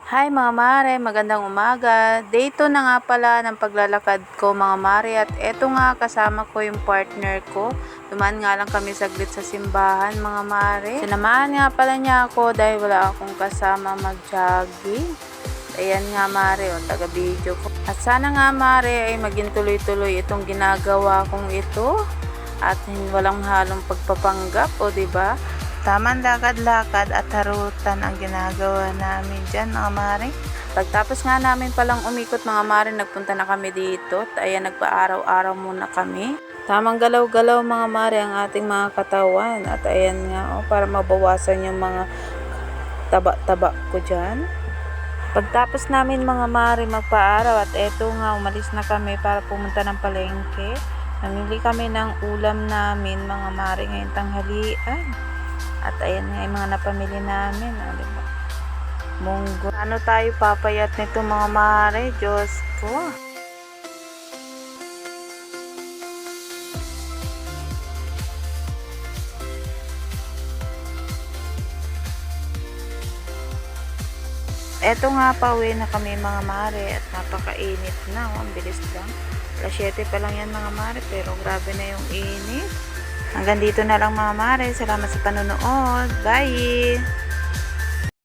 Hi mga mare, magandang umaga. Day 2 na nga pala ng paglalakad ko mga mare at eto nga kasama ko yung partner ko. Dumaan nga lang kami saglit sa simbahan mga mare. Sinamahan nga pala niya ako dahil wala akong kasama mag-jogging. Ayan nga mare, taga-video ko. At sana nga mare ay maging tuloy-tuloy itong ginagawa kong ito. At walang halong pagpapanggap, o diba? Tamang lakad-lakad at harutan ang ginagawa namin dyan mga mare. Pagtapos nga namin palang umikot mga mare, nagpunta na kami dito. Ayan, nagpa-araw-araw muna kami. Tamang galaw-galaw mga mare ang ating mga katawan. At ayan nga, para mabawasan yung mga taba-taba ko dyan. Pagtapos namin mga mare magpa-araw at eto nga, umalis na kami para pumunta ng palengke. Namili kami ng ulam namin mga mare ngayong tanghalian. At ayan nga yung mga napamili namin. Diba? Munggo. Ano tayo papayat nito mga mare? Diyos ko. Eto nga, pauwi na kami mga mare at napakainit na. Ang bilis lang. Alas 7 pa lang yan mga mare, pero grabe na yung init. Hanggang dito na lang mga mare. Salamat sa panonood. Bye!